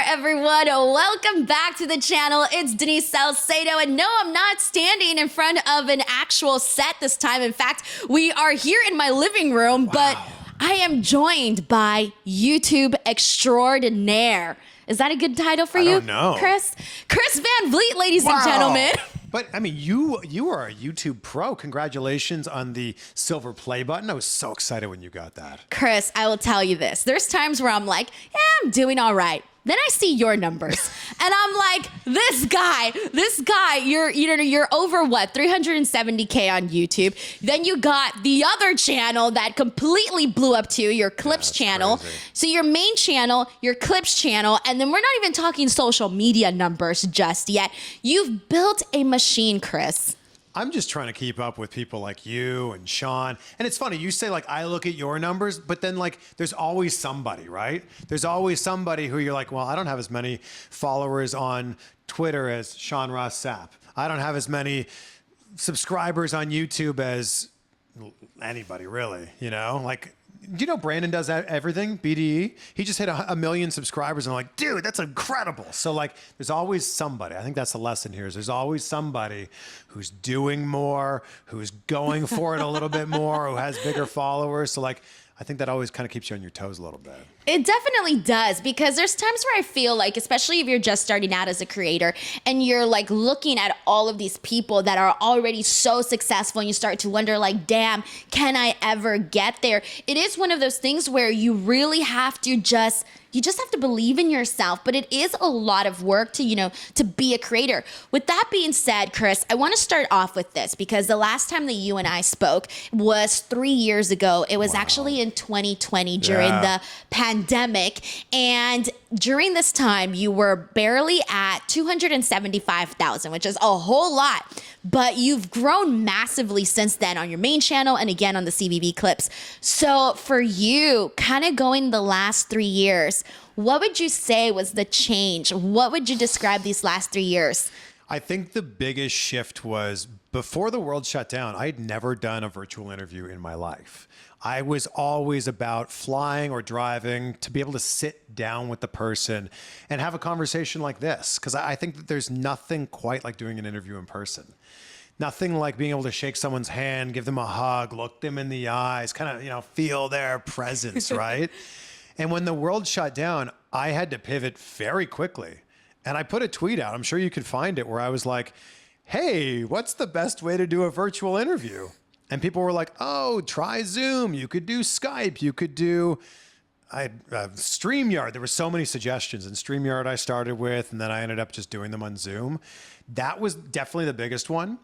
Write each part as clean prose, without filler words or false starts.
everyone. Welcome back to the channel. It's Denise Salcedo, and no, I'm not standing in front of an actual set this time. In fact, we are here in my living room, but I am joined by YouTube extraordinaire. Is that a good title for you? I don't know. Chris Van VLIET, ladies and gentlemen. But I mean, you are a YouTube pro. Congratulations on the silver play button. I was so excited when you got that. Chris, I will tell you this. There's times where I'm like, yeah, I'm doing all right. Then I see your numbers and I'm like, this guy, you're over what, 370K on YouTube. Then you got the other channel that completely blew up too, your Clips channel. Crazy. So your main channel, your Clips channel, and then we're not even talking social media numbers just yet. You've built a machine, Chris. I'm just trying to keep up with people like you and Sean. And it's funny, you say like, I look at your numbers, but then like, there's always somebody, right? There's always somebody who you're like, well, I don't have as many followers on Twitter as Sean Ross Sapp. I don't have as many subscribers on YouTube as anybody really, you know? Like, do you know Brandon does everything, BDE? He just hit a million subscribers and I'm like, dude, that's incredible. So like, there's always somebody. I think that's the lesson here is there's always somebody who's doing more, who's going for it a little bit more, who has bigger followers. So like, I think that always kind of keeps you on your toes a little bit. It definitely does, because there's times where I feel like, especially if you're just starting out as a creator and you're like looking at all of these people that are already so successful and you start to wonder like, damn, can I ever get there? It is one of those things where you really have to you just have to believe in yourself, but it is a lot of work to be a creator. With that being said, Chris, I want to start off with this because the last time that you and I spoke was 3 years ago. It was actually in 2020 during the pandemic. And during this time, you were barely at 275,000, which is a whole lot. But you've grown massively since then on your main channel and again on the CVV clips. So for you, kind of going the last 3 years, what would you say was the change? What would you describe these last 3 years? I think the biggest shift was before the world shut down, I had never done a virtual interview in my life. I was always about flying or driving to be able to sit down with the person and have a conversation like this. Because I think that there's nothing quite like doing an interview in person. Nothing like being able to shake someone's hand, give them a hug, look them in the eyes, kind of, feel their presence, right? And when the world shut down, I had to pivot very quickly. And I put a tweet out, I'm sure you could find it, where I was like, hey, what's the best way to do a virtual interview? And people were like, oh, try Zoom. You could do Skype. You could do StreamYard. There were so many suggestions. And StreamYard I started with, and then I ended up just doing them on Zoom. That was definitely the biggest one.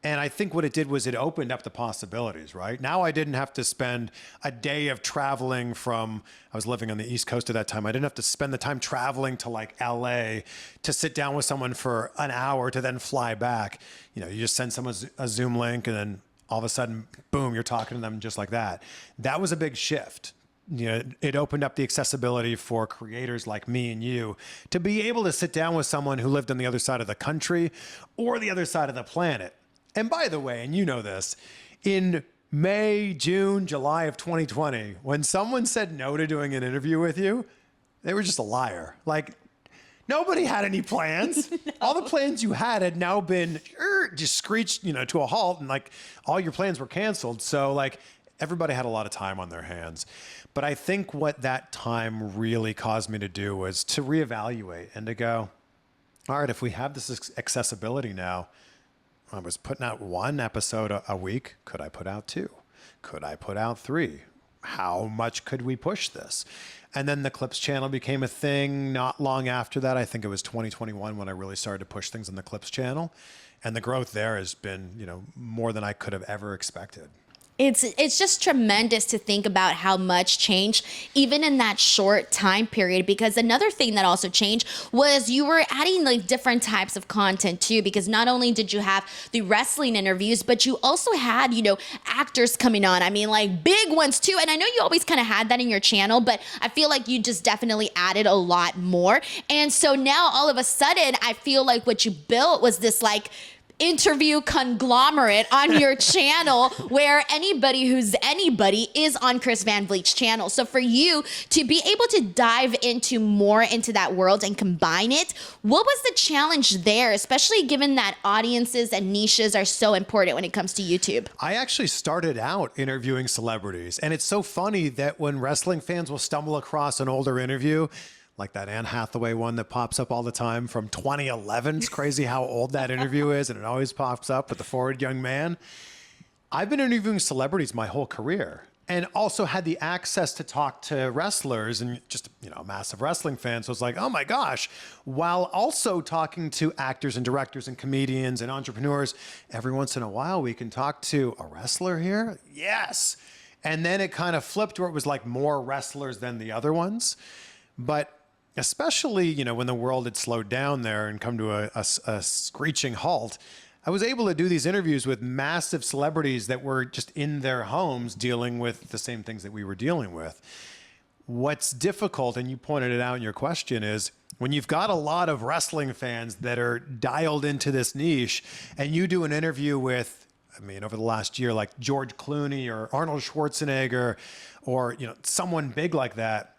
And I think what it did was it opened up the possibilities, right? Now I didn't have to spend a day of traveling I was living on the East Coast at that time. I didn't have to spend the time traveling to like LA to sit down with someone for an hour to then fly back. You just send someone a Zoom link and then all of a sudden, boom, you're talking to them just like that. That was a big shift. It opened up the accessibility for creators like me and you to be able to sit down with someone who lived on the other side of the country or the other side of the planet. And by the way, and you know this, in May, June, July of 2020, when someone said no to doing an interview with you, they were just a liar. Like, nobody had any plans. No. All the plans you had now been just screeched, to a halt, and like all your plans were canceled. So like everybody had a lot of time on their hands. But I think what that time really caused me to do was to reevaluate and to go, all right, if we have this accessibility now, I was putting out one episode a week. Could I put out 2? Could I put out 3? How much could we push this? And then the Clips channel became a thing not long after that. I think it was 2021 when I really started to push things on the Clips channel. And the growth there has been, more than I could have ever expected. It's just tremendous to think about how much changed even in that short time period, because another thing that also changed was you were adding like different types of content too, because not only did you have the wrestling interviews, but you also had, actors coming on. I mean, like big ones too. And I know you always kind of had that in your channel, but I feel like you just definitely added a lot more. And so now all of a sudden, I feel like what you built was this like interview conglomerate on your channel where anybody who's anybody is on Chris Van Vliet's channel. So for you to be able to dive into more into that world and combine it, what was the challenge there, especially given that audiences and niches are so important when it comes to YouTube? I actually started out interviewing celebrities, and it's so funny that when wrestling fans will stumble across an older interview, like that Anne Hathaway one that pops up all the time from 2011. It's crazy how old that interview is, and it always pops up with the forward young man. I've been interviewing celebrities my whole career, and also had the access to talk to wrestlers and just, a massive wrestling fan. So it's like, oh my gosh, while also talking to actors and directors and comedians and entrepreneurs, every once in a while we can talk to a wrestler here. Yes. And then it kind of flipped where it was like more wrestlers than the other ones. But especially, when the world had slowed down there and come to a screeching halt, I was able to do these interviews with massive celebrities that were just in their homes dealing with the same things that we were dealing with. What's difficult, and you pointed it out in your question, is when you've got a lot of wrestling fans that are dialed into this niche and you do an interview with, over the last year, like George Clooney or Arnold Schwarzenegger or, someone big like that,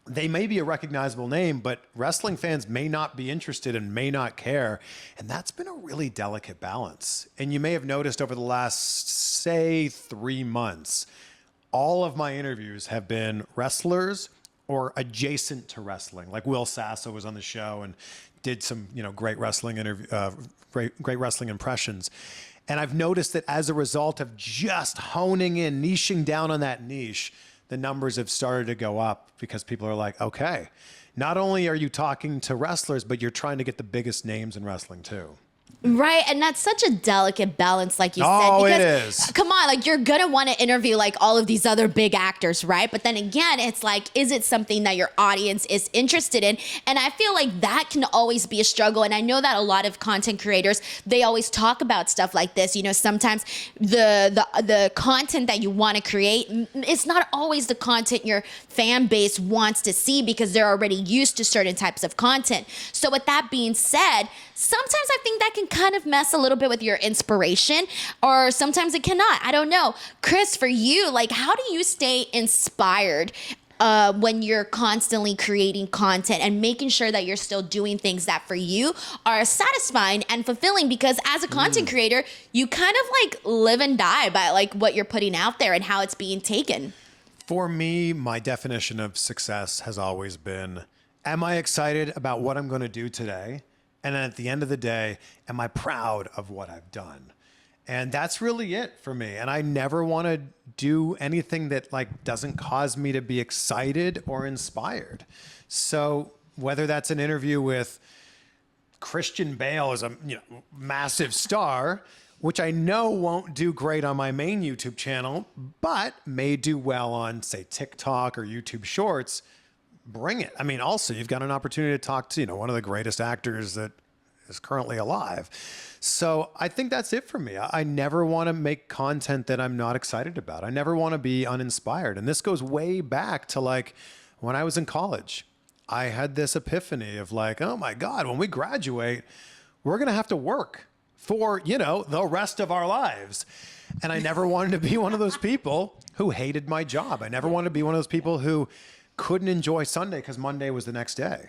they may be a recognizable name, but wrestling fans may not be interested and may not care. And that's been a really delicate balance. And you may have noticed over the last, say, 3 months, all of my interviews have been wrestlers or adjacent to wrestling. Like Will Sasso was on the show and did some, great wrestling great wrestling impressions. And I've noticed that as a result of just honing in, niching down on that niche, the numbers have started to go up because people are like, okay, not only are you talking to wrestlers, but you're trying to get the biggest names in wrestling too. Right, and that's such a delicate balance, like you said. Oh, because, it is. Come on, like you're gonna want to interview like all of these other big actors, right? But then again, it's like, is it something that your audience is interested in? And I feel like that can always be a struggle. And I know that a lot of content creators, they always talk about stuff like this. Sometimes the content that you want to create, it's not always the content your fan base wants to see because they're already used to certain types of content. So with that being said, sometimes I think that can kind of mess a little bit with your inspiration, or sometimes it cannot. I don't know. Chris, for you, like, how do you stay inspired when you're constantly creating content and making sure that you're still doing things that for you are satisfying and fulfilling? Because as a content creator, you kind of like live and die by like what you're putting out there and how it's being taken. For me, my definition of success has always been, am I excited about what I'm going to do today? And then at the end of the day, am I proud of what I've done? And that's really it for me. And I never want to do anything that like doesn't cause me to be excited or inspired. So whether that's an interview with Christian Bale as a massive star, which I know won't do great on my main YouTube channel, but may do well on, say, TikTok or YouTube Shorts, bring it. Also, you've got an opportunity to talk to, one of the greatest actors that is currently alive. So I think that's it for me. I never want to make content that I'm not excited about. I never want to be uninspired. And this goes way back to like when I was in college. I had this epiphany of like, oh my God, when we graduate, we're going to have to work for, the rest of our lives. And I never wanted to be one of those people who hated my job. I never wanted to be one of those people who couldn't enjoy Sunday because Monday was the next day.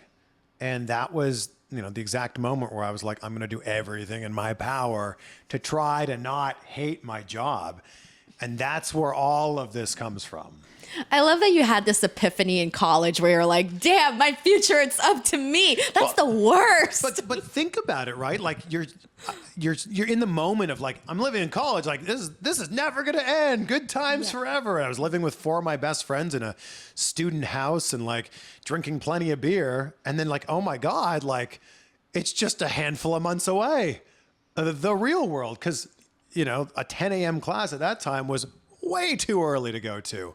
And that was, the exact moment where I was like, I'm going to do everything in my power to try to not hate my job. And that's where all of this comes from. I love that you had this epiphany in college where you're like, damn, my future, it's up to me. That's the worst. But think about it, right? Like you're in the moment of like, I'm living in college. Like this is never going to end. Good times forever. And I was living with 4 of my best friends in a student house and like drinking plenty of beer. And then like, oh my God, like it's just a handful of months away. The real world. Cause a 10 a.m. class at that time was way too early to go to.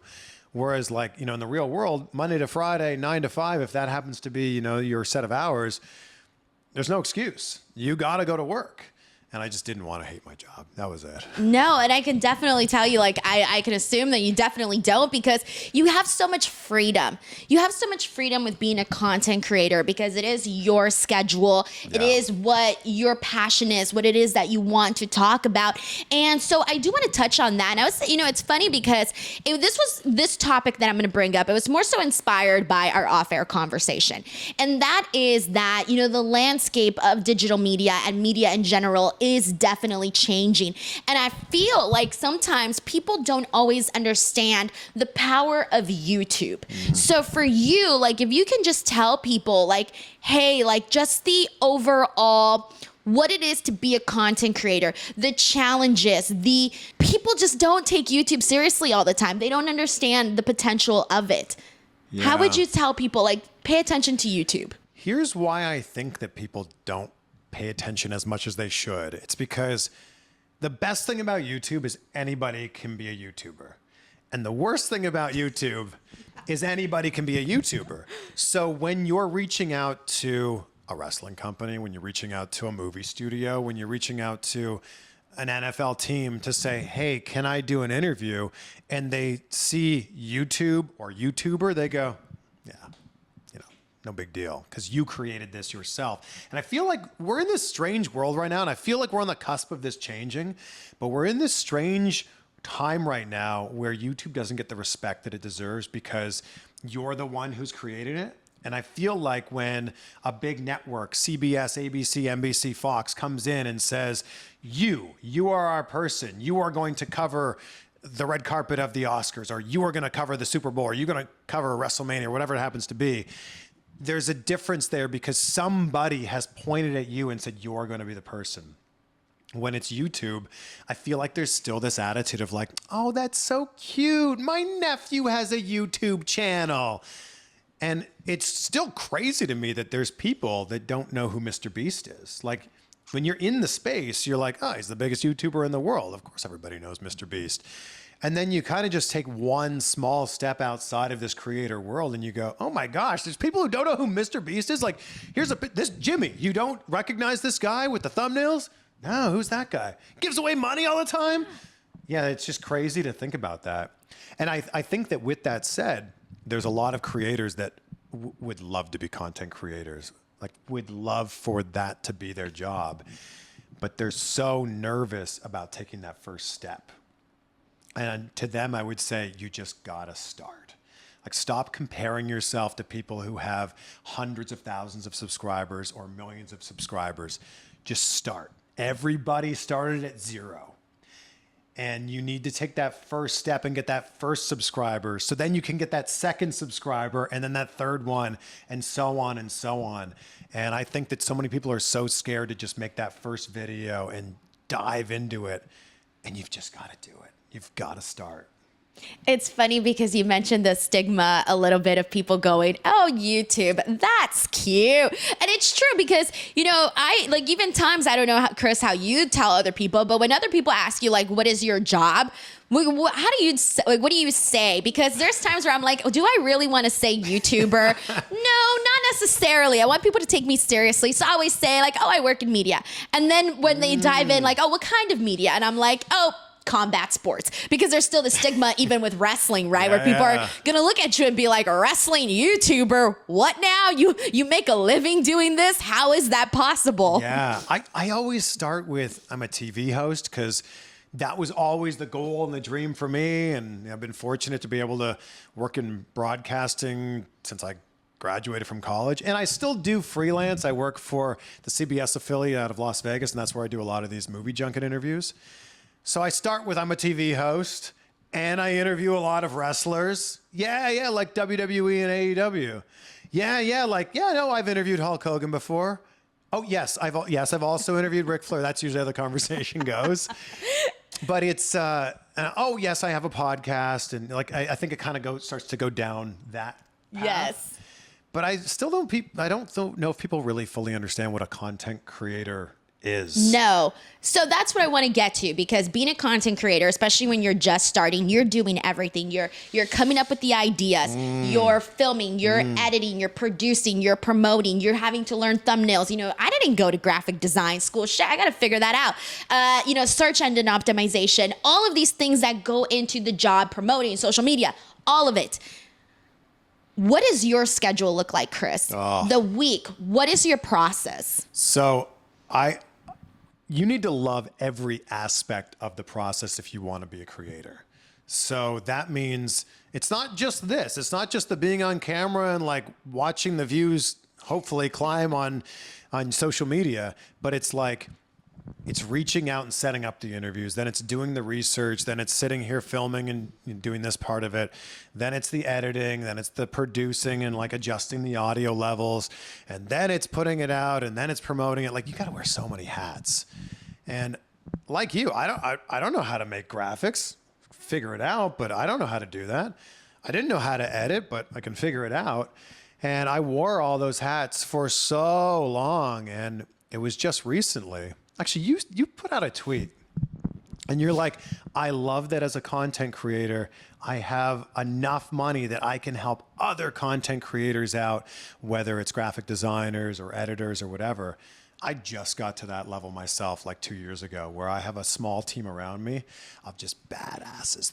Whereas like, in the real world, Monday to Friday, 9 to 5, if that happens to be, your set of hours, there's no excuse. You got to go to work. and I just didn't want to hate my job. That was it. No, and I can definitely tell you, like, I can assume that you definitely don't, because you have so much freedom. You have so much freedom with being a content creator, because it is your schedule. It is what your passion is, what it is that you want to talk about. And so I do want to touch on that. And I was, it's funny because this topic that I'm going to bring up, it was more so inspired by our off-air conversation. And that is that, the landscape of digital media and media in general is definitely changing. And I feel like sometimes people don't always understand the power of YouTube. So for you, like, if you can just tell people, like, hey, like, just the overall what it is to be a content creator, the challenges, the people just don't take YouTube seriously all the time. They don't understand the potential of it. Yeah. How would you tell people, like, pay attention to YouTube? Here's why I think that people don't pay attention as much as they should. It's because the best thing about YouTube is anybody can be a YouTuber. And the worst thing about YouTube is anybody can be a YouTuber. So when you're reaching out to a wrestling company, when you're reaching out to a movie studio, when you're reaching out to an NFL team to say, hey, can I do an interview? And they see YouTube or YouTuber, they go, yeah, no big deal, because you created this yourself. And I feel like we're in this strange world right now, and I feel like we're on the cusp of this changing, but we're in this strange time right now where YouTube doesn't get the respect that it deserves because you're the one who's created it. And I feel like when a big network, CBS, ABC, NBC, Fox, comes in and says, you are our person, you are going to cover the red carpet of the Oscars, or you are going to cover the Super Bowl, or you're going to cover WrestleMania, or whatever it happens to be, there's a difference there because somebody has pointed at you and said, you're going to be the person. When it's YouTube, I feel like there's still this attitude of like, oh, that's so cute. My nephew has a YouTube channel. And it's still crazy to me that there's people that don't know who Mr. Beast is. Like, when you're in the space, you're like, oh, he's the biggest YouTuber in the world. Of course, everybody knows Mr. Beast. And then you kind of just take one small step outside of this creator world and you go, oh my gosh, there's people who don't know who Mr. Beast is. Like, this Jimmy, you don't recognize this guy with the thumbnails? No, who's that guy? Gives away money all the time? Yeah, it's just crazy to think about that. And I think that with that said, there's a lot of creators that would love to be content creators, like would love for that to be their job, but they're so nervous about taking that first step. And to them, I would say, you just gotta start. Like, stop comparing yourself to people who have hundreds of thousands of subscribers or millions of subscribers. Just start. Everybody started at zero. And you need to take that first step and get that first subscriber. So then you can get that second subscriber and then that third one, and so on and so on. And I think that so many people are so scared to just make that first video and dive into it. And you've just got to do it. You've got to start. It's funny because you mentioned the stigma a little bit of people going, oh, YouTube, that's cute. And it's true because, I like, even times, I don't know, Chris, how you tell other people, but when other people ask you, like, what is your job? How do you, like, what do you say? Because there's times where I'm like, oh, do I really want to say YouTuber? No, not necessarily. I want people to take me seriously. So I always say, like, oh, I work in media. And then when they dive in, like, oh, what kind of media? And I'm like, oh, combat sports, because there's still the stigma even with wrestling, right? Where people are gonna look at you and be like, a wrestling YouTuber, what now? You make a living doing this? How is that possible? Yeah, I always start with, I'm a TV host, because that was always the goal and the dream for me. And I've been fortunate to be able to work in broadcasting since I graduated from college. And I still do freelance. I work for the CBS affiliate out of Las Vegas, and that's where I do a lot of these movie junket interviews. So I start with, I'm a TV host, and I interview a lot of wrestlers. Yeah, like WWE and AEW. No, I've interviewed Hulk Hogan before. Oh, yes, I've also interviewed Ric Flair. That's usually how the conversation goes. But it's, oh, yes, I have a podcast. And like, I think it kind of starts to go down that path. Yes. But I still don't know if people really fully understand what a content creator is. No. So that's what I want to get to, because being a content creator, especially when you're just starting, you're doing everything. You're coming up with the ideas, you're filming, you're editing, you're producing, you're promoting, you're having to learn thumbnails. You know, I didn't go to graphic design school. Shit, I got to figure that out. You know, search engine optimization, all of these things that go into the job, promoting social media, all of it. What does your schedule look like, Chris? The week, what is your process? So you need to love every aspect of the process if you want to be a creator. So that means it's not just this. It's not just the being on camera and like watching the views hopefully climb on social media, but it's like, it's reaching out and setting up the interviews. Then it's doing the research. Then it's sitting here filming and doing this part of it. Then it's the editing. Then it's the producing and like adjusting the audio levels. And then it's putting it out. And then it's promoting it. Like, you got to wear so many hats. And like you, I don't know how to make graphics. Figure it out, but I don't know how to do that. I didn't know how to edit, but I can figure it out. And I wore all those hats for so long. And it was just recently. Actually, you put out a tweet and you're like, I love that as a content creator, I have enough money that I can help other content creators out, whether it's graphic designers or editors or whatever. I just got to that level myself like 2 years ago, where I have a small team around me of just badasses.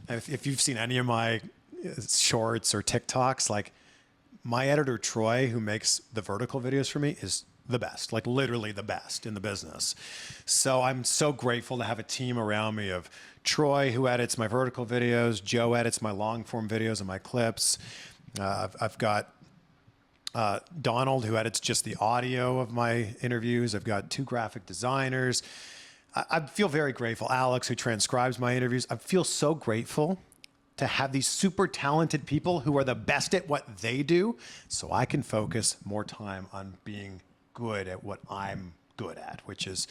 If you've seen any of my shorts or TikToks, like my editor, Troy, who makes the vertical videos for me, is the best, like literally the best in the business. So I'm so grateful to have a team around me of Troy, who edits my vertical videos, Joe edits my long form videos and my clips. I've got Donald, who edits just the audio of my interviews. I've got 2 graphic designers. I feel very grateful. Alex, who transcribes my interviews. I feel so grateful to have these super talented people who are the best at what they do, so I can focus more time on being good at what I'm good at, which is,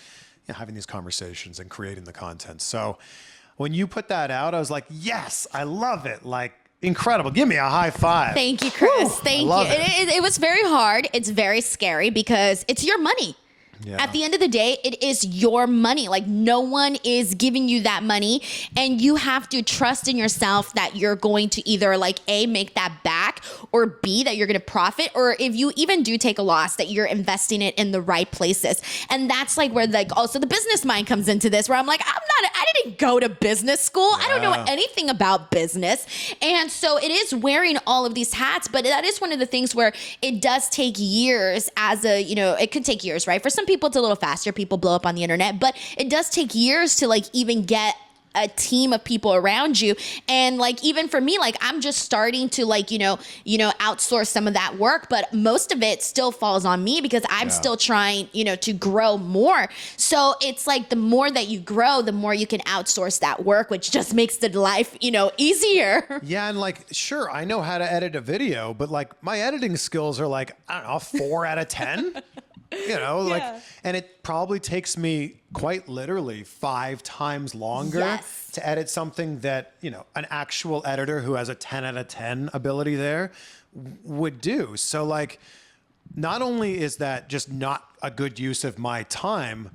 you know, having these conversations and creating the content. So when you put that out, I was like, yes, I love it. Like, incredible. Give me a high five. Thank you, Chris. Woo, Thank you. It was very hard. It's very scary because it's your money. Yeah. At the end of the day, it is your money. Like, no one is giving you that money, and you have to trust in yourself that you're going to either like A, make that back, or B, that you're going to profit, or if you even do take a loss, that you're investing it in the right places. And that's like where like also the business mind comes into this, where I'm like, I didn't go to business school. Yeah. I don't know anything about business. And so it is wearing all of these hats, but that is one of the things where it does take years it could take years, right? For some people, it's a little faster. People blow up on the internet, but it does take years to like even get a team of people around you. And like, even for me, like I'm just starting to like, outsource some of that work, but most of it still falls on me because I'm still trying, to grow more. So it's like the more that you grow, the more you can outsource that work, which just makes the life, easier. Yeah. And like, sure, I know how to edit a video, but like my editing skills are like, I don't know, 4 out of 10. And it probably takes me quite literally 5 times longer to edit something that, an actual editor who has a 10 out of 10 ability there would do. So like, not only is that just not a good use of my time,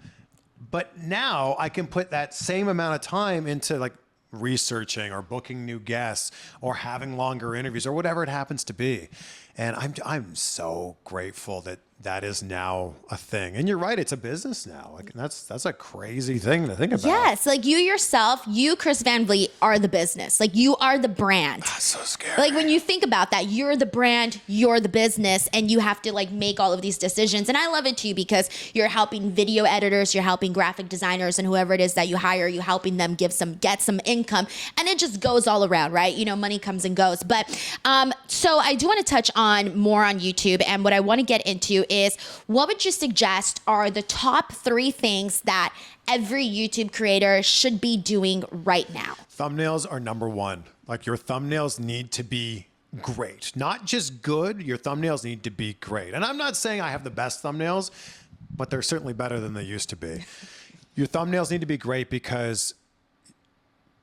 but now I can put that same amount of time into like researching or booking new guests or having longer interviews or whatever it happens to be. And I'm so grateful that is now a thing. And you're right, it's a business now. Like that's a crazy thing to think about. Yes, like you yourself, Chris Van Vliet, are the business. Like you are the brand. That's so scary. Like when you think about that, you're the brand, you're the business, and you have to like make all of these decisions. And I love it too because you're helping video editors, you're helping graphic designers, and whoever it is that you hire, you helping them get some income, and it just goes all around, right? Money comes and goes. But so I do want to touch on more on YouTube, and what I want to get into is what would you suggest are the top 3 things that every YouTube creator should be doing right now? Thumbnails are number 1. Like your thumbnails need to be great, not just good. Your thumbnails need to be great. And I'm not saying I have the best thumbnails, but they're certainly better than they used to be. Your thumbnails need to be great because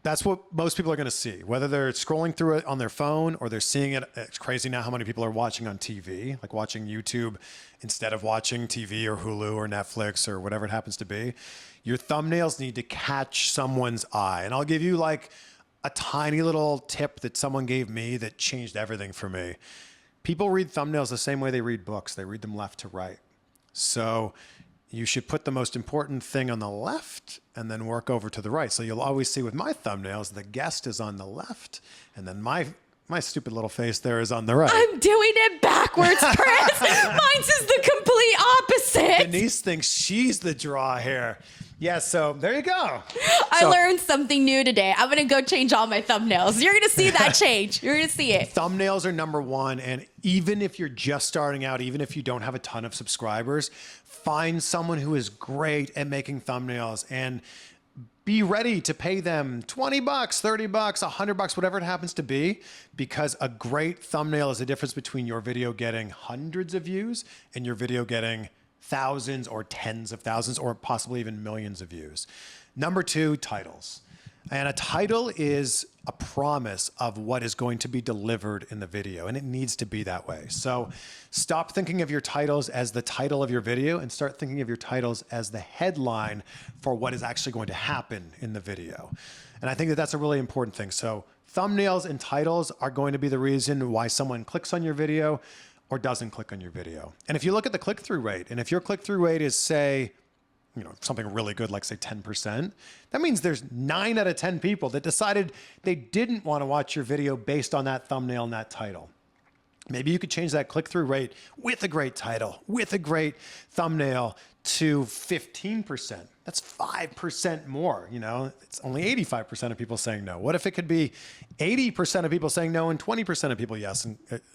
That's what most people are going to see, whether they're scrolling through it on their phone or they're seeing it. It's crazy now how many people are watching on TV, like watching YouTube instead of watching TV or Hulu or Netflix or whatever it happens to be. Your thumbnails need to catch someone's eye. And I'll give you like a tiny little tip that someone gave me that changed everything for me. People read thumbnails the same way they read books. They read them left to right. So you should put the most important thing on the left and then work over to the right. So you'll always see with my thumbnails, the guest is on the left and then my stupid little face there is on the right. I'm doing it backwards, Chris. Mine's is the complete opposite. Denise thinks she's the draw here. Yeah, so there you go. I learned something new today. I'm going to go change all my thumbnails. You're going to see that change. You're going to see it. Thumbnails are number one. And even if you're just starting out, even if you don't have a ton of subscribers, find someone who is great at making thumbnails and be ready to pay them $20, $30, $100, whatever it happens to be, because a great thumbnail is the difference between your video getting hundreds of views and your video getting thousands or tens of thousands or possibly even millions of views. Number two, titles. And a title is a promise of what is going to be delivered in the video, and it needs to be that way. So stop thinking of your titles as the title of your video and start thinking of your titles as the headline for what is actually going to happen in the video. And I think that that's a really important thing. So thumbnails and titles are going to be the reason why someone clicks on your video or doesn't click on your video. And if you look at the click-through rate, and if your click-through rate is, say, something really good, like say 10%, that means there's 9 out of 10 people that decided they didn't want to watch your video based on that thumbnail and that title. Maybe you could change that click-through rate with a great title, with a great thumbnail to 15%. That's 5% more, it's only 85% of people saying no. What if it could be 80% of people saying no and 20% of people yes,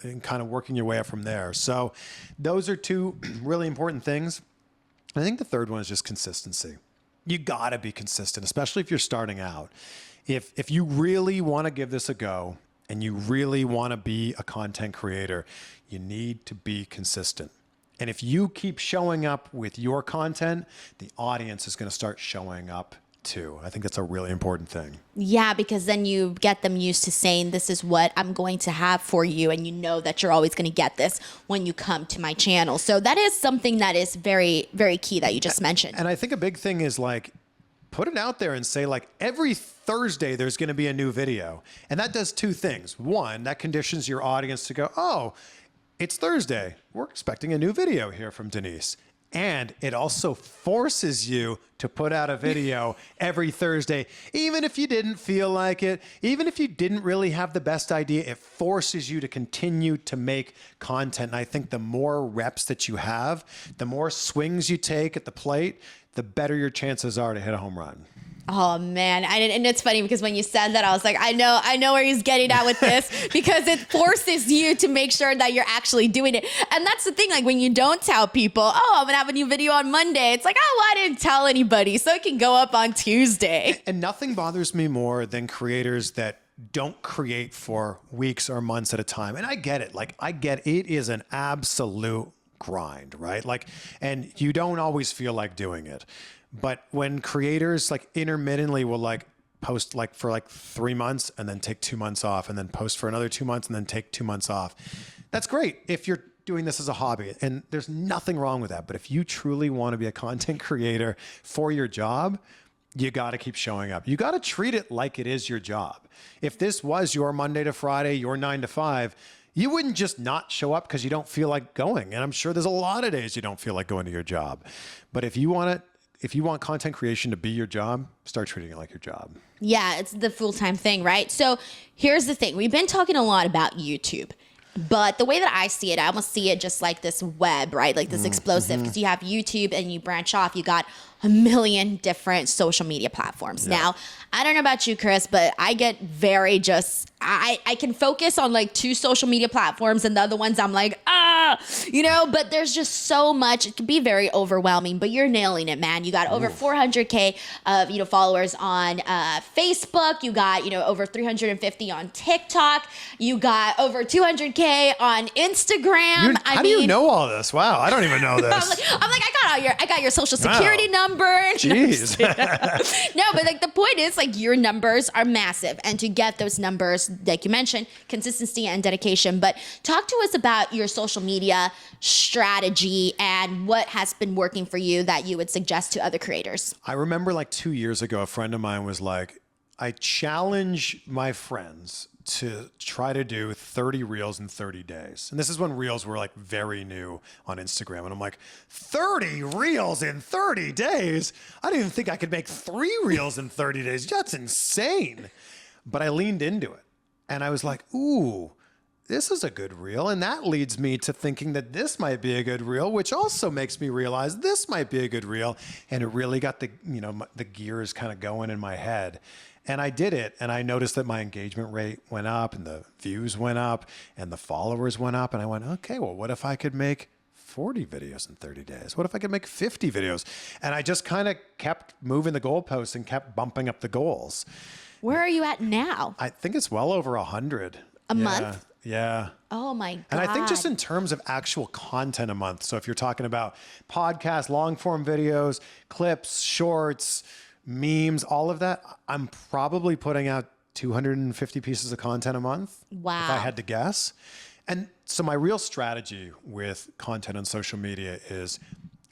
and kind of working your way up from there. So those are two really important things. I think the third one is just consistency. You gotta be consistent, especially if you're starting out. If you really wanna give this a go and you really wanna be a content creator, you need to be consistent. And if you keep showing up with your content, the audience is gonna start showing up too. I think that's a really important thing. Yeah, because then you get them used to saying, this is what I'm going to have for you. And you know that you're always going to get this when you come to my channel. So that is something that is very, very key that you just mentioned. And I think a big thing is like, put it out there and say like every Thursday there's going to be a new video. And that does two things. One, that conditions your audience to go, oh, it's Thursday. We're expecting a new video here from Denise. And it also forces you to put out a video every Thursday, even if you didn't feel like it, even if you didn't really have the best idea, it forces you to continue to make content. And I think the more reps that you have, the more swings you take at the plate, the better your chances are to hit a home run. Oh man, and it's funny because when you said that, I was like, I know where he's getting at with this because it forces you to make sure that you're actually doing it. And that's the thing, like when you don't tell people, oh, I'm gonna have a new video on Monday, it's like, oh, well, I didn't tell anybody, so it can go up on Tuesday. And nothing bothers me more than creators that don't create for weeks or months at a time. And I get it, it is an absolute grind, right? And you don't always feel like doing it. But when creators intermittently will post for 3 months and then take 2 months off and then post for another 2 months and then take 2 months off, that's great if you're doing this as a hobby, and there's nothing wrong with that. But if you truly want to be a content creator for your job, you got to keep showing up. You got to treat it like it is your job. If this was your Monday to Friday, your 9 to 5, you wouldn't just not show up because you don't feel like going. And I'm sure there's a lot of days you don't feel like going to your job. But if you want content creation to be your job, start treating it like your job. Yeah, it's the full-time thing, right? So here's the thing. We've been talking a lot about YouTube. But the way that I see it, I almost see it just like this web, right? Like this explosive, because you have YouTube and you branch off. You got a million different social media platforms. Yeah. Now, I don't know about you, Chris, but I get very I can focus on 2 social media platforms and the other ones I'm like, but there's just so much. It can be very overwhelming, but you're nailing it, man. You got over 400K of, followers on Facebook. You got, over 350 on TikTok. You got over 200K on Instagram. How do you know all this? Wow, I don't even know this. I'm like, I got I got your social security number. Jeez. No, but like the point is like your numbers are massive. And to get those numbers, like you mentioned, consistency and dedication. But talk to us about your social media strategy and what has been working for you that you would suggest to other creators. I remember like 2 years ago, a friend of mine was like, I challenge my friends to try to do 30 reels in 30 days. And this is when reels were like very new on Instagram. And I'm like, 30 reels in 30 days? I didn't even think I could make 3 reels in 30 days. That's insane. But I leaned into it and I was like, ooh, this is a good reel. And that leads me to thinking that this might be a good reel, which also makes me realize this might be a good reel. And it really got the, the gears kind of going in my head. And I did it, and I noticed that my engagement rate went up, and the views went up, and the followers went up, and I went, okay, well, what if I could make 40 videos in 30 days? What if I could make 50 videos? And I just kind of kept moving the goalposts and kept bumping up the goals. Where are you at now? I think it's well over 100. A month? Yeah. Oh my God. And I think just in terms of actual content a month, so if you're talking about podcasts, long form videos, clips, shorts, memes, all of that, I'm probably putting out 250 pieces of content a month. Wow. If I had to guess. And so my real strategy with content on social media is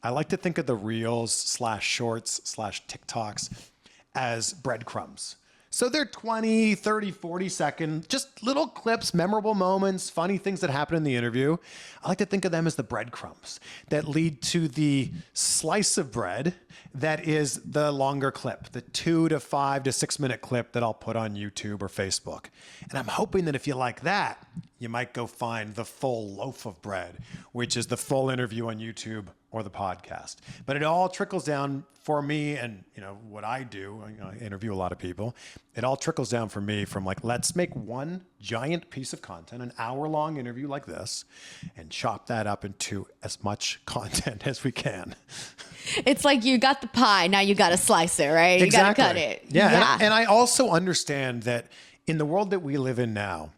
I like to think of the reels / shorts / TikToks as breadcrumbs. So they're 20, 30, 40 second, just little clips, memorable moments, funny things that happen in the interview. I like to think of them as the breadcrumbs that lead to the slice of bread that is the longer clip, the 2 to 5 to 6 minute clip that I'll put on YouTube or Facebook. And I'm hoping that if you like that, you might go find the full loaf of bread, which is the full interview on YouTube or the podcast. But it all trickles down for me and what I do. I interview a lot of people. It all trickles down for me from like, let's make one giant piece of content, an hour-long interview like this, and chop that up into as much content as we can. It's like you got the pie, now you got to slice it, right? Exactly. You got to cut it. Yeah. And I also understand that in the world that we live in now,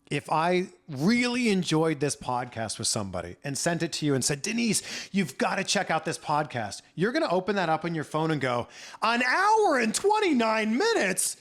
if I really enjoyed this podcast with somebody and sent it to you and said, Denise, you've got to check out this podcast, you're going to open that up on your phone and go, an hour and 29 minutes?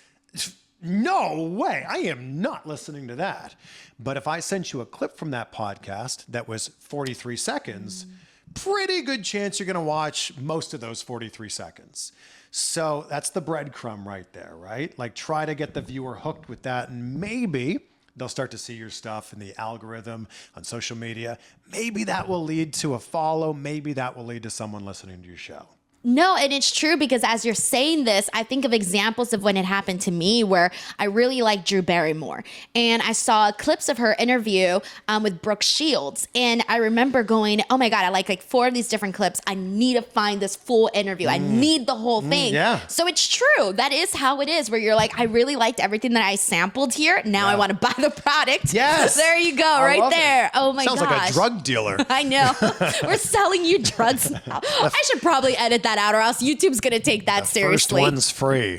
No way. I am not listening to that. But if I sent you a clip from that podcast that was 43 seconds, pretty good chance you're going to watch most of those 43 seconds. So that's the breadcrumb right there, right? Like try to get the viewer hooked with that, and maybe they'll start to see your stuff in the algorithm on social media. Maybe that will lead to a follow. Maybe that will lead to someone listening to your show. No, and it's true because as you're saying this, I think of examples of when it happened to me where I really like Drew Barrymore. And I saw clips of her interview with Brooke Shields. And I remember going, oh my God, I like 4 of these different clips. I need to find this full interview. I need the whole thing. Yeah. So it's true. That is how it is, where you're like, I really liked everything that I sampled here. Now I want to buy the product. Yes. There you go, right there. Oh my gosh. Sounds like a drug dealer. I know. We're selling you drugs now. I should probably edit that out or else YouTube's going to take that seriously. First one's free.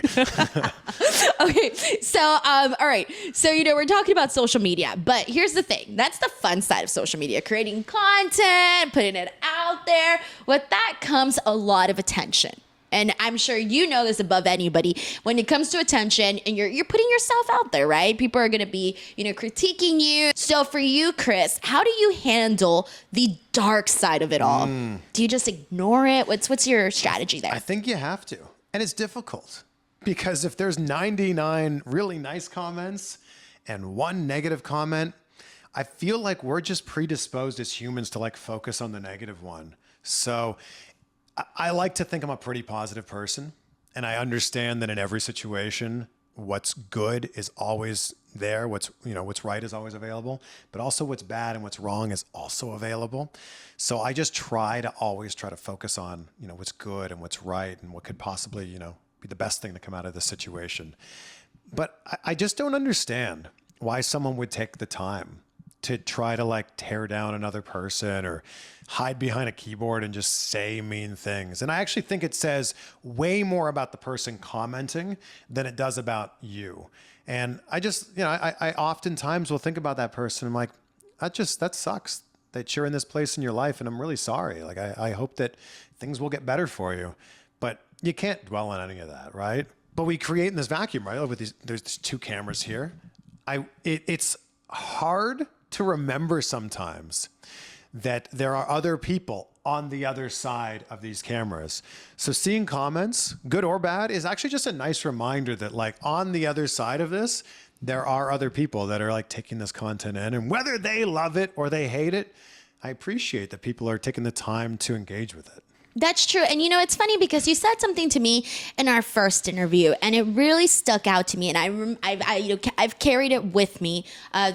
Okay. So, all right. So, we're talking about social media, but here's the thing. That's the fun side of social media, creating content, putting it out there. With that comes a lot of attention. And I'm sure you know this above anybody. When it comes to attention and you're putting yourself out there, right? People are going to be, critiquing you. So for you, Chris, how do you handle the dark side of it all? Do you just ignore it? What's your strategy there? I think you have to. And it's difficult because if there's 99 really nice comments and 1 negative comment, I feel like we're just predisposed as humans to focus on the negative one. So I like to think I'm a pretty positive person, and I understand that in every situation, what's good is always there. What's right is always available, but also what's bad and what's wrong is also available. So I just always try to focus on, what's good and what's right and what could possibly, be the best thing to come out of this situation. But I just don't understand why someone would take the time to try to tear down another person or hide behind a keyboard and just say mean things. And I actually think it says way more about the person commenting than it does about you. And I just, I oftentimes will think about that person. I'm like, that sucks. that you're in this place in your life, and I'm really sorry. Like, I hope that things will get better for you, but you can't dwell on any of that, right? But we create in this vacuum, right? With these, there's two cameras here. It's hard to remember sometimes that there are other people on the other side of these cameras. So seeing comments, good or bad, is actually just a nice reminder that like on the other side of this, there are other people that are like taking this content in, and whether they love it or they hate it, I appreciate that people are taking the time to engage with it. That's true. And you know, it's funny because you said something to me in our first interview and it really stuck out to me. And I've carried it with me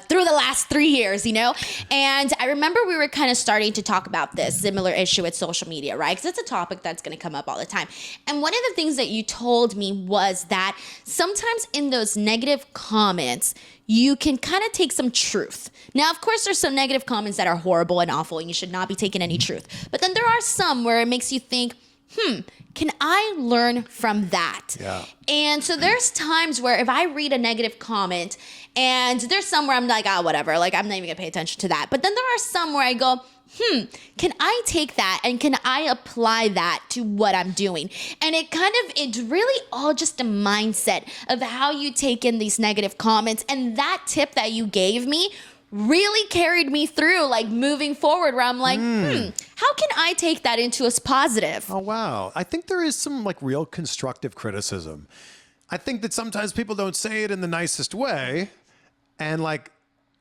through the last 3 years, you know? And I remember we were kind of starting to talk about this similar issue with social media, right? Because it's a topic that's going to come up all the time. And one of the things that you told me was that sometimes in those negative comments, you can kind of take some truth. Now, of course, there's some negative comments that are horrible and awful, and you should not be taking any truth. But then there are some where it makes you think, can I learn from that? Yeah. And so there's times where if I read a negative comment, and there's some where I'm like, whatever, like I'm not even gonna pay attention to that. But then there are some where I go, can I take that and can I apply that to what I'm doing? And it's really all just a mindset of how you take in these negative comments. And that tip that you gave me really carried me through, like moving forward, where I'm like, how can I take that into as positive? Oh, wow. I think there is some like real constructive criticism. I think that sometimes people don't say it in the nicest way. And like,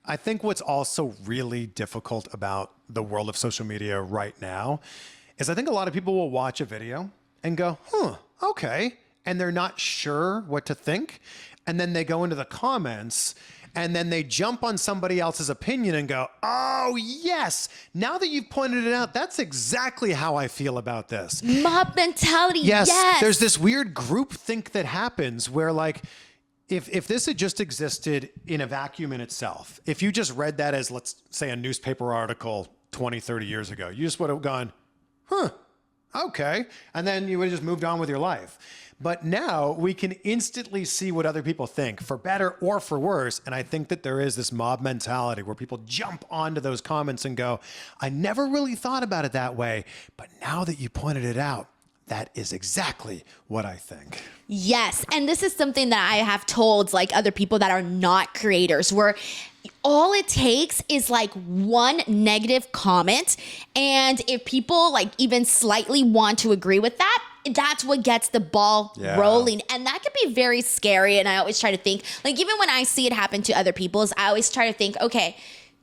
I think what's also really difficult about the world of social media right now is I think a lot of people will watch a video and go, okay. And they're not sure what to think. And then they go into the comments and then they jump on somebody else's opinion and go, oh, yes. Now that you've pointed it out, that's exactly how I feel about this. Mob mentality, yes. There's this weird group think that happens where like, if this had just existed in a vacuum in itself, if you just read that as, let's say, a newspaper article 20, 30 years ago, you just would have gone, okay. And then you would have just moved on with your life. But now we can instantly see what other people think, for better or for worse. And I think that there is this mob mentality where people jump onto those comments and go, I never really thought about it that way. But now that you pointed it out, that is exactly what I think. Yes. And this is something that I have told like other people that are not creators, where all it takes is like one negative comment. And if people like even slightly want to agree with that, that's what gets the ball rolling. And that can be very scary. And I always try to think, like, even when I see it happen to other people's, I always try to think, okay,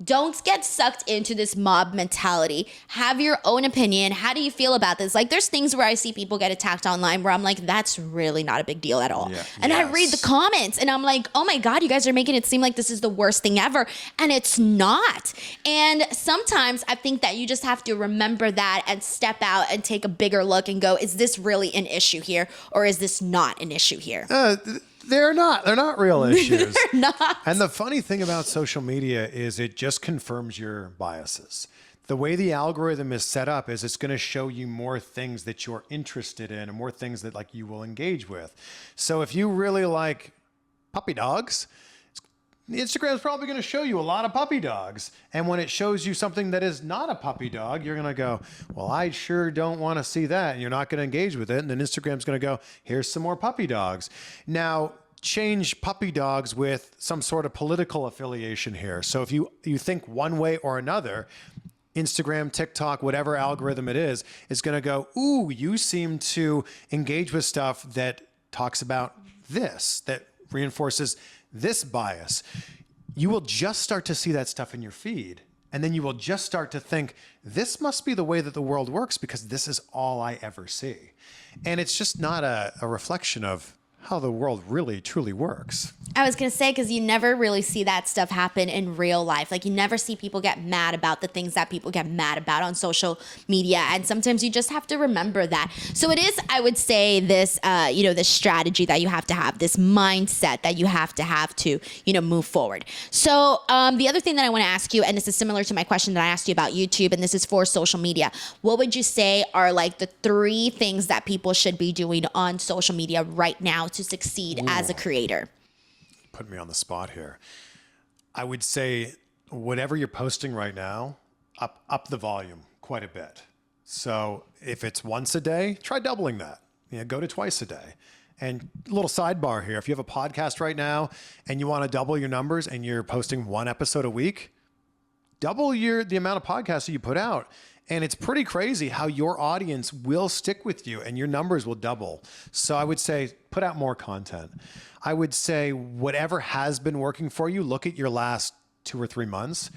don't get sucked into this mob mentality. Have your own opinion. How do you feel about this? Like, there's things where I see people get attacked online where I'm like, that's really not a big deal at all. Yeah. And I read the comments and I'm like, oh my God, you guys are making it seem like this is the worst thing ever. And it's not. And sometimes I think that you just have to remember that and step out and take a bigger look and go, is this really an issue here? Or is this not an issue here? They're not real issues. They're not. And the funny thing about social media is it just confirms your biases. The way the algorithm is set up is it's going to show you more things that you're interested in and more things that like you will engage with. So if you really like puppy dogs, Instagram is probably going to show you a lot of puppy dogs. And when it shows you something that is not a puppy dog, you're going to go, well, I sure don't want to see that. And you're not going to engage with it. And then Instagram's going to go, here's some more puppy dogs. Now, change puppy dogs with some sort of political affiliation here. So if you think one way or another, Instagram, TikTok, whatever algorithm it is going to go, ooh, you seem to engage with stuff that talks about this, that reinforces this bias. You will just start to see that stuff in your feed. And then you will just start to think, this must be the way that the world works because this is all I ever see. And it's just not a reflection of how the world really, truly works. I was going to say, because you never really see that stuff happen in real life. Like, you never see people get mad about the things that people get mad about on social media. And sometimes you just have to remember that. So it is, I would say, this, this strategy that you have to have, this mindset that you have to, move forward. So the other thing that I want to ask you, and this is similar to my question that I asked you about YouTube, and this is for social media. What would you say are like the 3 things that people should be doing on social media right now to succeed as a creator? Put me on the spot here. I would say whatever you're posting right now, up the volume quite a bit. So if it's once a day, try doubling that. Go to twice a day. And a little sidebar here, if you have a podcast right now and you want to double your numbers and you're posting 1 episode a week, double the amount of podcasts that you put out. And it's pretty crazy how your audience will stick with you and your numbers will double. So I would say put out more content. I would say whatever has been working for you, look at your last 2 or 3 months.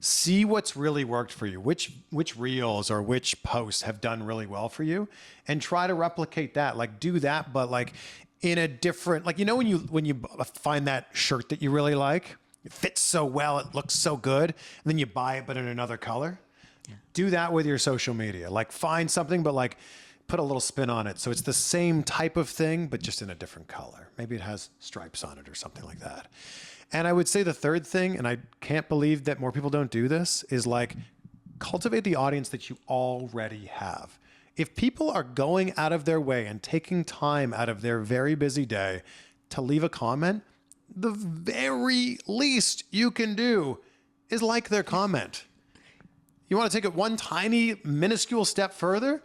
See what's really worked for you, which reels or which posts have done really well for you, and try to replicate that. Like do that, but like in a different, like, when you find that shirt that you really like, it fits so well, it looks so good, and then you buy it, but in another color. Yeah. Do that with your social media. Like find something, but like put a little spin on it. So it's the same type of thing, but just in a different color. Maybe it has stripes on it or something like that. And I would say the third thing, and I can't believe that more people don't do this, is like cultivate the audience that you already have. If people are going out of their way and taking time out of their very busy day to leave a comment, the very least you can do is like their comment. You want to take it one tiny, minuscule step further?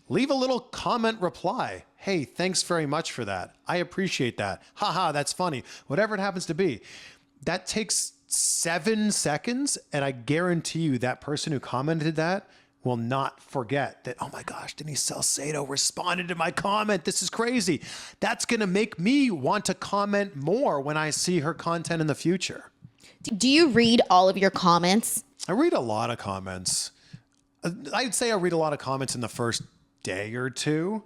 Leave a little comment reply. Hey, thanks very much for that. I appreciate that. Haha, that's funny. Whatever it happens to be. That takes 7 seconds, and I guarantee you that person who commented that will not forget that, oh my gosh, Denise Salcedo responded to my comment. This is crazy. That's going to make me want to comment more when I see her content in the future. Do you read all of your comments? I read a lot of comments. I'd say I read a lot of comments in the first day or two.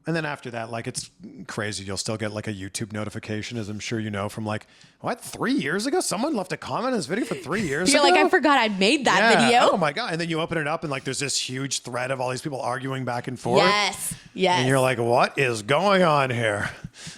And then after that, like, it's crazy. You'll still get like a YouTube notification, as I'm sure you know, from like, what, 3 years ago? Someone left a comment on this video for 3 years ago? You're like, I forgot I made that video. Oh my God. And then you open it up and like, there's this huge thread of all these people arguing back and forth. Yes. Yes. And you're like, what is going on here?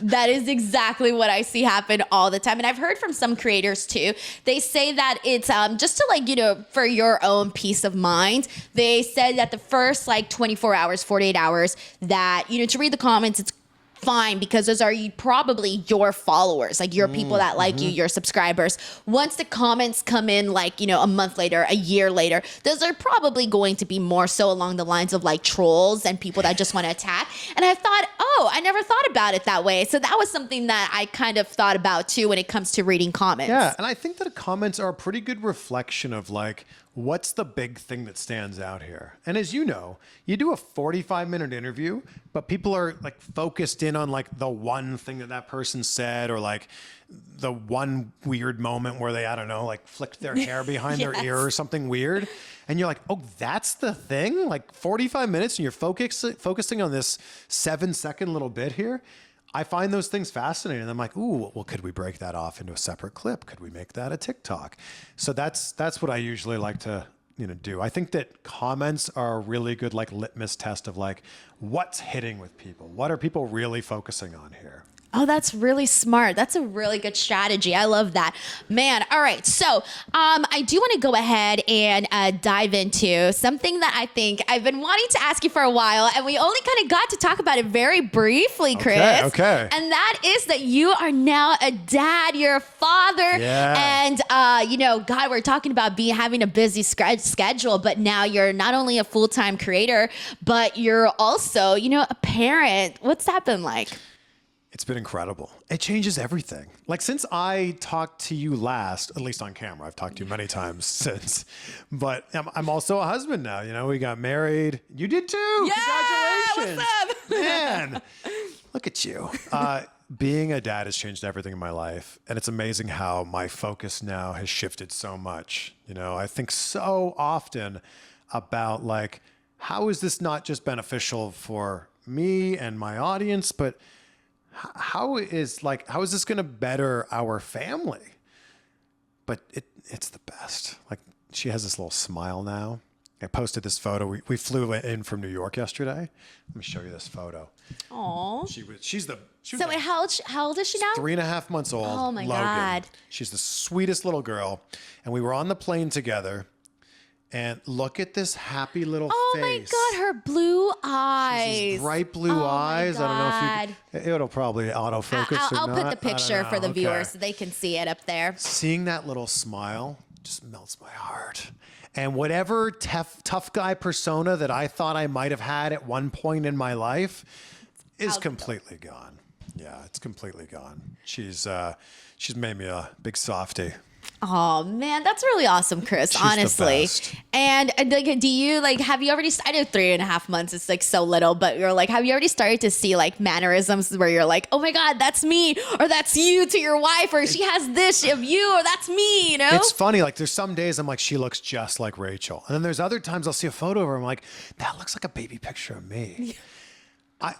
That is exactly what I see happen all the time. And I've heard from some creators too. They say that it's just to like, for your own peace of mind. They said that the first like 24 hours, 48 hours that, to read the comments, it's fine because those are probably your followers, like your people that like you, your subscribers. Once the comments come in like, a month later, a year later, those are probably going to be more so along the lines of like trolls and people that just want to attack. And I thought, I never thought about it that way. So that was something that I kind of thought about too when it comes to reading comments. Yeah, and I think that comments are a pretty good reflection of like, what's the big thing that stands out here? And as you know, you do a 45-minute interview, but people are like focused in on like the one thing that person said, or like the one weird moment where they, I don't know, like flicked their hair behind their ear or something weird. And you're like, oh, that's the thing? Like 45 minutes and you're focusing on this 7-second little bit here? I find those things fascinating. I'm like, ooh, well, could we break that off into a separate clip? Could we make that a TikTok? So that's what I usually like to do. I think that comments are a really good like litmus test of like what's hitting with people. What are people really focusing on here? Oh, that's really smart. That's a really good strategy. I love that. Man, all right. So I do want to go ahead and dive into something that I think I've been wanting to ask you for a while, and we only kind of got to talk about it very briefly, Chris. Okay. And that is that you are now a dad. You're a father. Yeah. And, God, we're talking about having a busy schedule, but now you're not only a full-time creator, but you're also, a parent. What's that been like? It's been incredible. It changes everything. Like since I talked to you last, at least on camera, I've talked to you many times since, but I'm also a husband now. We got married. You did too. Yeah, Congratulations. what's up? Man, look at you. Being a dad has changed everything in my life. And it's amazing how my focus now has shifted so much. I think so often about like, how is this not just beneficial for me and my audience, but how is this going to better our family? But it's the best. Like she has this little smile now. I posted this photo. We flew in from New York yesterday. Let me show you this photo. Aww. How old is she now? 3.5 months old. Oh my Logan. God. She's the sweetest little girl. And we were on the plane together. And look at this happy little face. Oh my God, her blue eyes. She's bright blue eyes. My God. I don't know if it'll probably autofocus or I'll not. put the picture for the Okay. viewers so they can see it up there. Seeing that little smile just melts my heart. And whatever tough guy persona that I thought I might have had at one point in my life is completely gone. Yeah, it's completely gone. She's made me a big softie. Oh man, that's really awesome, Chris. She's honestly. the best. And like, do you like? Have you already? I know 3.5 months is like so little, but you're like, have you already started to see like mannerisms where you're like, oh my god, that's me, or that's you to your wife, or she has this of you, or that's me. You know? It's funny. Like there's some days I'm like, she looks just like Rachel, and then there's other times I'll see a photo of her. I'm like, that looks like a baby picture of me.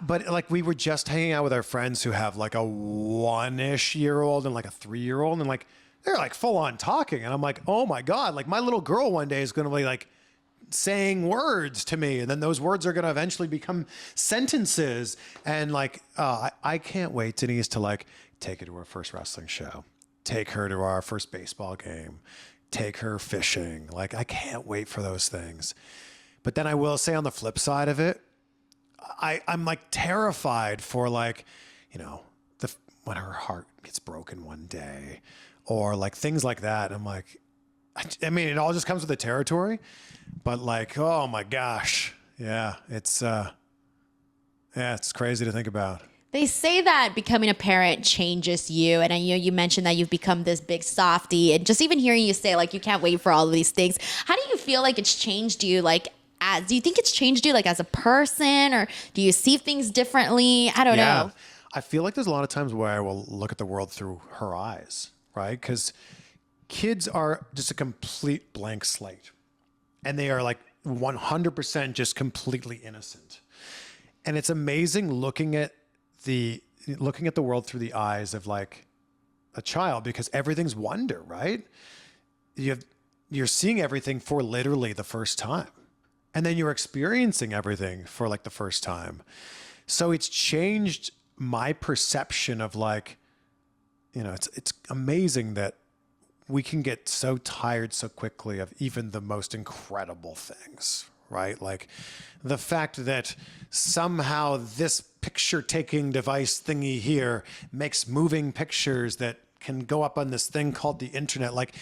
But like we were just hanging out with our friends who have like a 1-ish-year-old and like a 3-year-old, and like they're like full on talking, and I'm like, oh my god, like my little girl one day is going to be like saying words to me, and then those words are going to eventually become sentences, and like I can't wait, Denise, to like take her to her first wrestling show, take her to our first baseball game, take her fishing. Like I can't wait for those things. But then I will say on the flip side of it, I'm like terrified for like, you know, when her heart gets broken one day, or like things like that. I'm like, I mean, it all just comes with the territory, but like, oh my gosh. Yeah. It's crazy to think about. They say that becoming a parent changes you. And you mentioned that you've become this big softie, and just even hearing you say like, you can't wait for all of these things. How do you feel like it's changed you? Like, do you think it's changed you like as a person, or do you see things differently? I don't know. I feel like there's a lot of times where I will look at the world through her eyes, right? Because kids are just a complete blank slate, and they are like 100% just completely innocent. And it's amazing looking at the world through the eyes of like a child, because everything's wonder, right? You're seeing everything for literally the first time. And then you're experiencing everything for like the first time. So it's changed my perception of like, you know, it's amazing that we can get so tired so quickly of even the most incredible things, right? Like the fact that somehow this picture taking device thingy here makes moving pictures that can go up on this thing called the internet. Like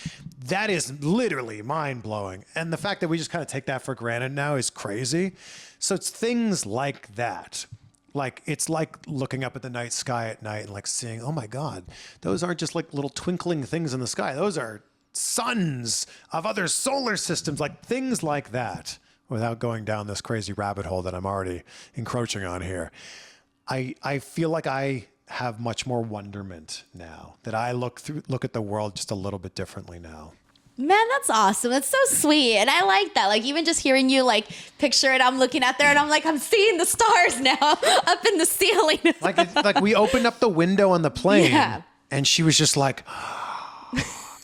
that is literally mind blowing. And the fact that we just kind of take that for granted now is crazy. So it's things like that. Like it's like looking up at the night sky at night and like seeing, oh my God, those aren't just like little twinkling things in the sky. Those are suns of other solar systems, like things like that, without going down this crazy rabbit hole that I'm already encroaching on here. I feel like I have much more wonderment now, that I look at the world just a little bit differently now. Man, that's awesome. That's so sweet. And I like that. Like even just hearing you like picture it, I'm looking out there and I'm like, I'm seeing the stars now up in the ceiling. like we opened up the window on the plane, and she was just like,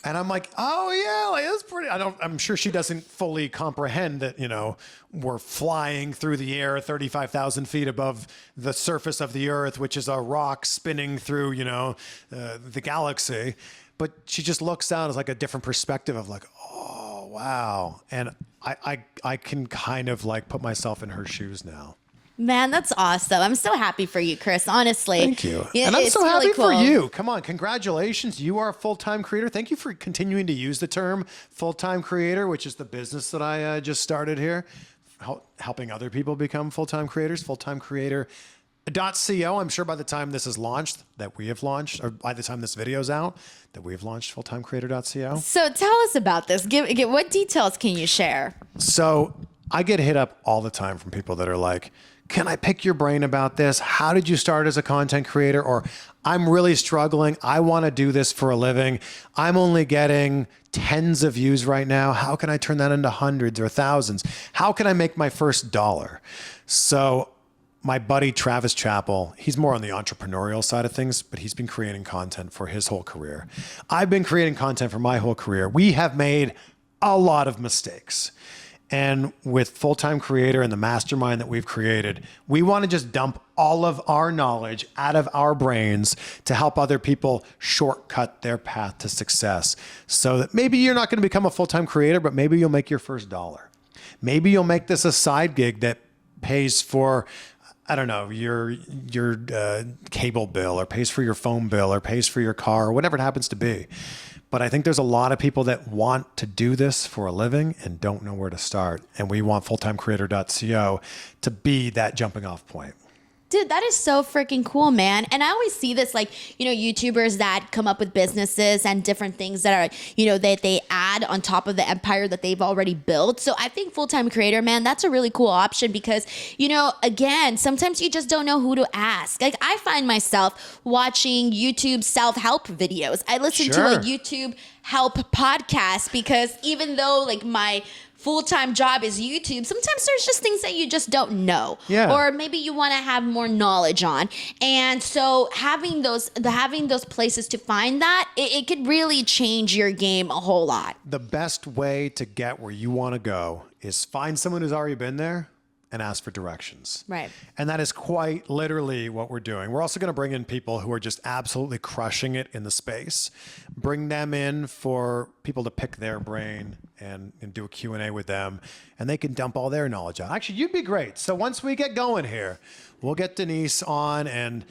and I'm like, oh yeah, like that's pretty. I'm sure she doesn't fully comprehend that, you know, we're flying through the air 35,000 feet above the surface of the earth, which is a rock spinning through, you know, the galaxy. But she just looks out as like a different perspective of like, oh wow. And I can kind of like put myself in her shoes now. Man, that's awesome. I'm so happy for you, Chris, honestly. Thank you. And I'm so happy for you. Come on, congratulations. You are a full-time creator. Thank you for continuing to use the term full-time creator, which is the business that I just started here, helping other people become full-time creators, fulltimecreator.co. I'm sure by the time this is launched, that we have launched, or by the time this video is out, that we've launched fulltimecreator.co. So tell us about this. What details can you share? So I get hit up all the time from people that are like, can I pick your brain about this? How did you start as a content creator? Or I'm really struggling. I want to do this for a living. I'm only getting tens of views right now. How can I turn that into hundreds or thousands? How can I make my first dollar? So my buddy, Travis Chappell, he's more on the entrepreneurial side of things, but he's been creating content for his whole career. I've been creating content for my whole career. We have made a lot of mistakes. And with Full-Time Creator and the mastermind that we've created, we want to just dump all of our knowledge out of our brains to help other people shortcut their path to success. So that maybe you're not going to become a full-time creator, but maybe you'll make your first dollar. Maybe you'll make this a side gig that pays for, I don't know, your cable bill, or pays for your phone bill, or pays for your car, or whatever it happens to be. But I think there's a lot of people that want to do this for a living and don't know where to start. And we want fulltimecreator.co to be that jumping off point. Dude, that is so freaking cool, man. And I always see this, like, YouTubers that come up with businesses and different things that are, that they add on top of the empire that they've already built. So I think full-time creator, man, that's a really cool option because, again, sometimes you just don't know who to ask. Like, I find myself watching YouTube self-help videos. I listen to a YouTube help podcast because even though, like, my full-time job is YouTube, sometimes there's just things that you just don't know. Yeah. Or maybe you want to have more knowledge on. And so having those places to find that, it could really change your game a whole lot. The best way to get where you want to go is find someone who's already been there and ask for directions. Right. And that is quite literally what we're doing. We're also going to bring in people who are just absolutely crushing it in the space. Bring them in for people to pick their brain and do a Q&A with them. And they can dump all their knowledge out. Actually, you'd be great. So once we get going here, we'll get Denise on. And,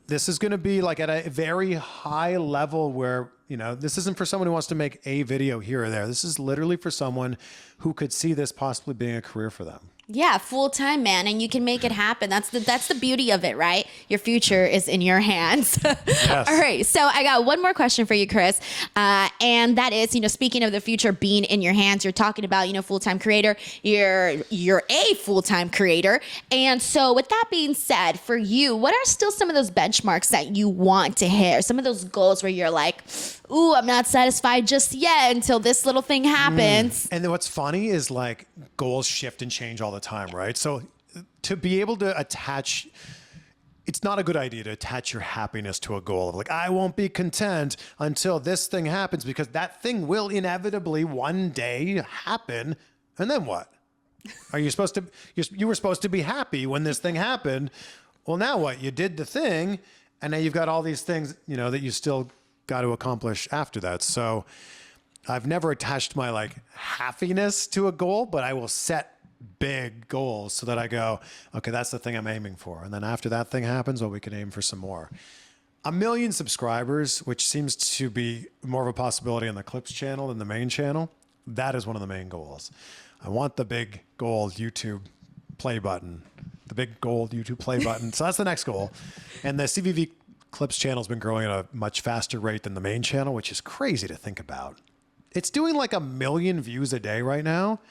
this is going to be like at a very high level where, this isn't for someone who wants to make a video here or there. This is literally for someone who could see this possibly being a career for them. Yeah, full time, man, and you can make it happen. That's the beauty of it, right? Your future is in your hands. Yes. All right, so I got one more question for you, Chris, and that is, speaking of the future being in your hands, you're talking about, full time creator. You're a full time creator, and so with that being said, for you, what are still some of those benchmarks that you want to hit? Some of those goals where you're like, ooh, I'm not satisfied just yet until this little thing happens. And then what's funny is like goals shift and change all the time, right? So to be able to attach, it's not a good idea to attach your happiness to a goal of like, I won't be content until this thing happens because that thing will inevitably one day happen. And then what? Are you supposed to, you were supposed to be happy when this thing happened. Well, now what? You did the thing and now you've got all these things, that you still got to accomplish after that. So I've never attached my like happiness to a goal, but I will set big goals so that I go, okay, that's the thing I'm aiming for. And then after that thing happens, well, we can aim for some more. 1 million subscribers, which seems to be more of a possibility on the Clips channel than the main channel. That is one of the main goals. I want the big gold YouTube play button, the big gold YouTube play button. So that's the next goal. And the CVV Clips channel has been growing at a much faster rate than the main channel, which is crazy to think about. It's doing like 1 million views a day right now.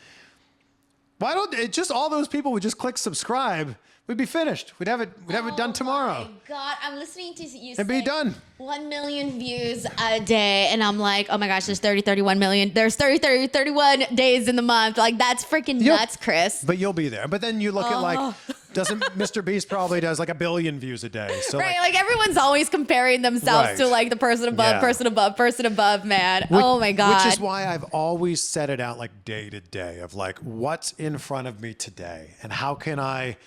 Why don't it just all those people would just click subscribe? We'd be finished. We'd have it done tomorrow. Oh my God, I'm listening to you It'd be done. 1 million views a day. And I'm like, oh my gosh, there's 31 million. There's 31 days in the month. Like that's freaking nuts, Chris. But you'll be there. But then you look at like, doesn't Mr. Beast probably does like 1 billion views a day. So right, like everyone's always comparing themselves to like the person above, person above, man. Oh my God. Which is why I've always set it out like day to day of like what's in front of me today and how can I,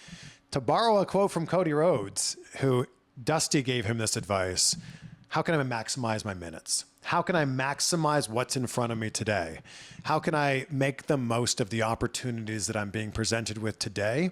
to borrow a quote from Cody Rhodes, who Dusty gave him this advice, how can I maximize my minutes? How can I maximize what's in front of me today? How can I make the most of the opportunities that I'm being presented with today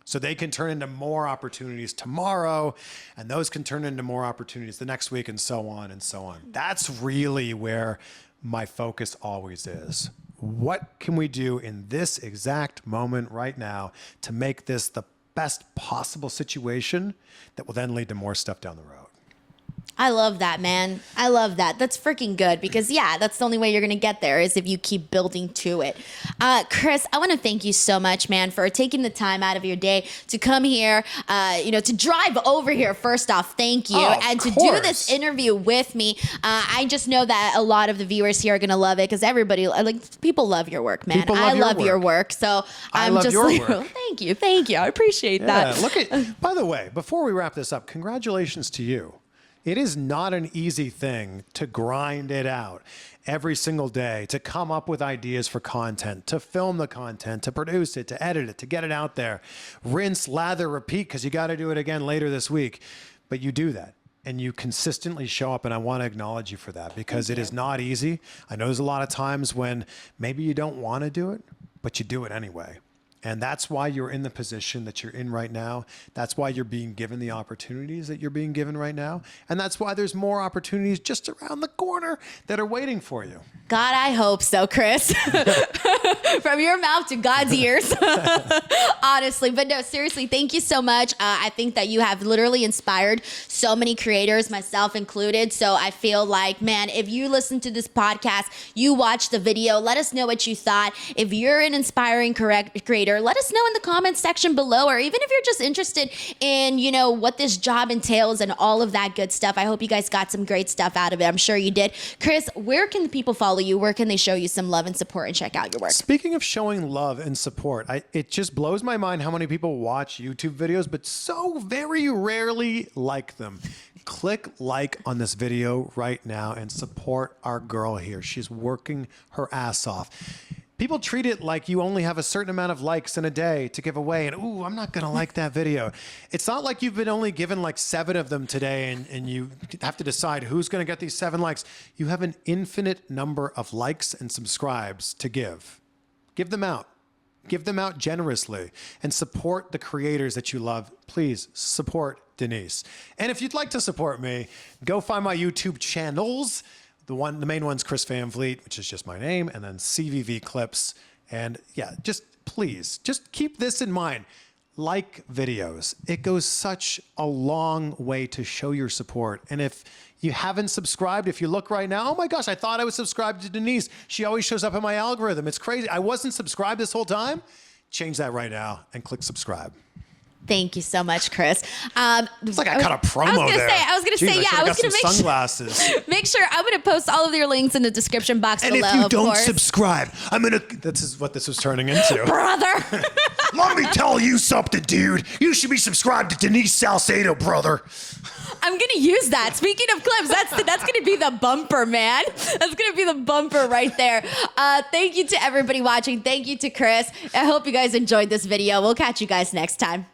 so they can turn into more opportunities tomorrow and those can turn into more opportunities the next week and so on and so on. That's really where my focus always is. What can we do in this exact moment right now to make this the best possible situation that will then lead to more stuff down the road? I love that, man. I love that. That's freaking good because, that's the only way you're going to get there is if you keep building to it. Chris, I want to thank you so much, man, for taking the time out of your day to come here, to drive over here. First off, thank you. And to do this interview with me. I just know that a lot of the viewers here are going to love it because everybody, people love your work, man. I love your work. So I'm just like, thank you. I appreciate that. Look at, by the way, before we wrap this up, congratulations to you. It is not an easy thing to grind it out every single day, to come up with ideas for content, to film the content, to produce it, to edit it, to get it out there. Rinse, lather, repeat, because you got to do it again later this week. But you do that and you consistently show up, and I want to acknowledge you for that because it is not easy. I know there's a lot of times when maybe you don't want to do it, but you do it anyway. And that's why you're in the position that you're in right now. That's why you're being given the opportunities that you're being given right now. And that's why there's more opportunities just around the corner that are waiting for you. God, I hope so, Chris. From your mouth to God's ears. Honestly. But no, seriously, thank you so much. I think that you have literally inspired so many creators, myself included. So I feel like, man, if you listen to this podcast, you watch the video, let us know what you thought. If you're an inspiring creator, let us know in the comments section below, or even if you're just interested in, you know, what this job entails and all of that good stuff. I hope you guys got some great stuff out of it. I'm sure you did. Chris, where can the people follow you? Where can they show you some love and support and check out your work? Speaking of showing love and support, it just blows my mind how many people watch YouTube videos, but so very rarely like them. Click like on this video right now and support our girl here. She's working her ass off. People treat it like you only have a certain amount of likes in a day to give away. And, ooh, I'm not going to like that video. It's not like you've been only given like 7 of them today and you have to decide who's going to get these 7 likes. You have an infinite number of likes and subscribes to give. Give them out. Give them out generously and support the creators that you love. Please support Denise. And if you'd like to support me, go find my YouTube channels. The main one's Chris Van Vliet, which is just my name, and then CVV Clips. And yeah, just please, just keep this in mind. Like videos. It goes such a long way to show your support. And if you haven't subscribed, if you look right now, oh my gosh, I thought I was subscribed to Denise. She always shows up in my algorithm. It's crazy. I wasn't subscribed this whole time. Change that right now and click subscribe. Thank you so much, Chris. It's like I cut a promo there. I was going to say, yeah, I was going to make sunglasses. Make sure I'm going to post all of your links in the description box below. And if you don't subscribe, this is what this was turning into. Brother. Let me tell you something, dude. You should be subscribed to Denise Salcedo, brother. I'm going to use that. Speaking of clips, that's going to be the bumper, man. That's going to be the bumper right there. Thank you to everybody watching. Thank you to Chris. I hope you guys enjoyed this video. We'll catch you guys next time.